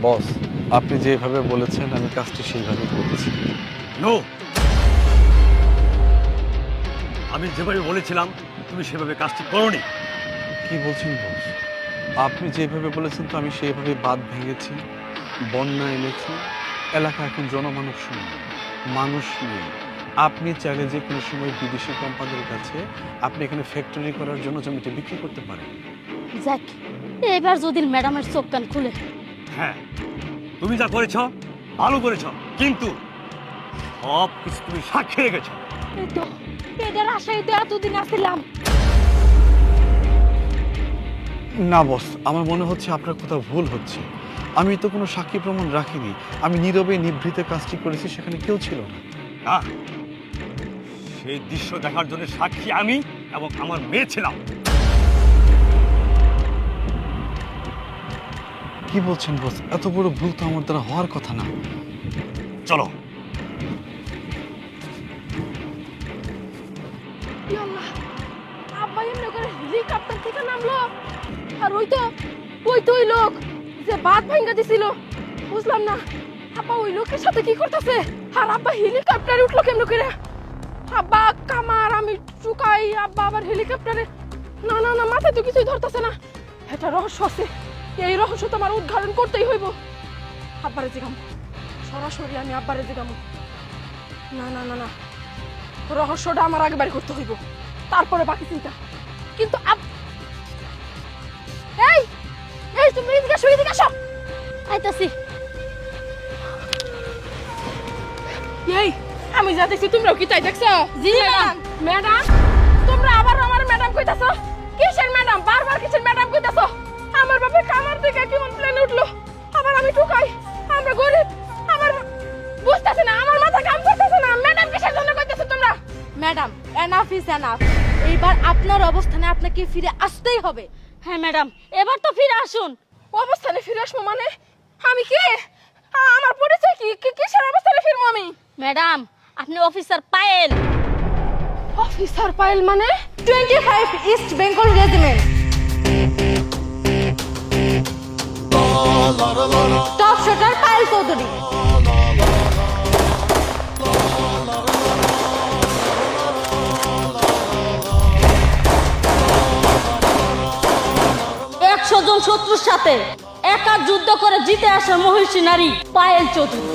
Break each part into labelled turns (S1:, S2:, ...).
S1: বস, আপনি যেভাবে বলেছেন আমি কাজটি সেইভাবে করেছি।
S2: নো, আমি যেভাবে বলেছিলাম তুমি সেভাবে কাজটি করোনি।
S1: কি বলছেন বস? আপনি যেভাবে বলেছেন তো আমি সেইভাবে বাঁধ ভেঙেছি, বন্যা এনেছি। এলাকা এখন জনমানব শূন্য, মানুষ নেই। আপনি চাইলে যে কোনো সময় বিদেশি কোম্পানির কাছে আপনি এখানে ফ্যাক্টরি করার জন্য জমিটা বিক্রি করতে পারেন।
S3: যাক, এবার যদি ম্যাডামের চোখ কান খুলে।
S2: হ্যাঁ, তুমি যা করেছ ভালো করেছ, কিন্তু সব কিছু তুমি সাক্ষী রেখেছ।
S3: এই তো এদের আশায় তো এতদিন আসছিলাম।
S1: না বস, আমার মনে হচ্ছে আপনার কোথাও ভুল হচ্ছে। আমি তো কোনো সাক্ষী প্রমাণ রাখিনি। আমি নীরবে নিভৃতে কাজটি করেছি, সেখানে কেউ ছিল না।
S2: না, সেই দৃশ্য দেখার জন্য সাক্ষী আমি এবং আমার মেয়ে ছিলাম।
S1: কি বলছেন বস? এত বড় ভুল তো আমার দ্বারা হওয়ার কথা না।
S2: চলো।
S3: আব্বা এমনি করে হেলিকপ্টার থেকে নামলো, আর ওই লোক যে বাঁধ ভাঙা দিছিল, বুঝলাম না আব্বা ওই লোকের সাথে কি করতেছে। আর আব্বা হেলিকপ্টারে উঠলো কেমন করে? আব্বা কামার, আমি চুকাই, আব্বা আবার হেলিকপ্টারে। না না না, মাথায় তো কিছুই ধরতেছে না। এটা রহস্য আছে, এই রহস্য তো আমার উদ্ঘাটন করতেই হইব। আব্বারে জিগাম, সরাসরি আমি আব্বারে জিগাম। না না না না, রহস্যটা আমার আগে বাড়ি করতে হইব, তারপরে বাকি চিন্তা। কিন্তু এই এই তুমি এদিকে আসো, এদিকে আসো। আইতাছি। এই আমি যা দেখছি তোমরাও কি তাই দেখছো? জি ম্যাডাম। ম্যাডাম, তোমরা আবার আমার ম্যাডাম কইতাছো? কিসের ম্যাডাম? বারবার কিসের ম্যাডাম কইতাছো? আমার বাপে কামার থেকে কেমন প্লেনে উঠলো, আবার আমি ঠুকাই। আমরা গরিব, আমার বুঝতাছি না, আমার মাথা কাম করতেছে না। ম্যাডাম কিসের জন্য কইতাছো তোমরা?
S4: Madam, enough is enough. এইবার আপনার অবস্থানে আপনাকে ফিরে আসতেই হবে।
S3: হ্যাঁ ম্যাডাম, এবার তো ফিরে আসুন।
S4: অবস্থানে ফিরে আসবো মানে? আমি কে? আমার পরিচয় কি? কিসের অবস্থানে ফিরবো আমি?
S3: ম্যাডাম, আপনি অফিসার পায়েল।
S4: অফিসার পায়েল মানে? 25 East Bengal Regiment, top shooter Payel Chowdhury.
S3: জন শত্রুর সাথে একা যুদ্ধ করে জিতে আসা মহিষী নারী পায়েল চৌধুরী।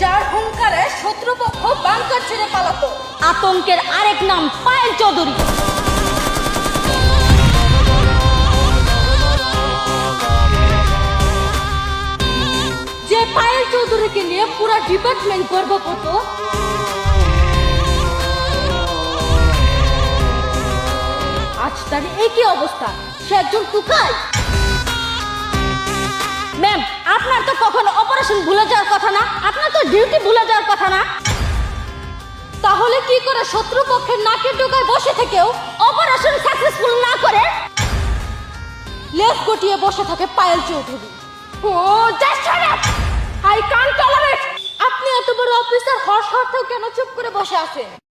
S4: যার হুঙ্কারে শত্রুপক্ষ বাংকার ছেড়ে পালাতো।
S3: আতঙ্কের আরেক নাম পায়েল চৌধুরী।
S4: যে পায়েল চৌধুরীকে নিয়ে পুরো ডিপার্টমেন্ট গর্ব করত, আজ তার একই অবস্থা। সে একজন টুকাই।
S3: ম্যাম, আপনার তো কখনো অপারেশন ভুলে যাওয়ার কথা না, আপনার তো ডিউটি ভুলে যাওয়ার কথা না।
S4: তাহলে কি করে শত্রুপক্ষের নাকের ডোকায় বসে থেকেও
S3: অপারেশন সাকসেসফুল না করে
S4: লেজ গটিয়ে বসে থাকে পায়েল চৌধুরী?
S3: ও just shut up, I can't tolerate.
S4: আপনি এত বড় অফিসার হওয়ার সত্ত্বেও কেন চুপ করে বসে আছেন?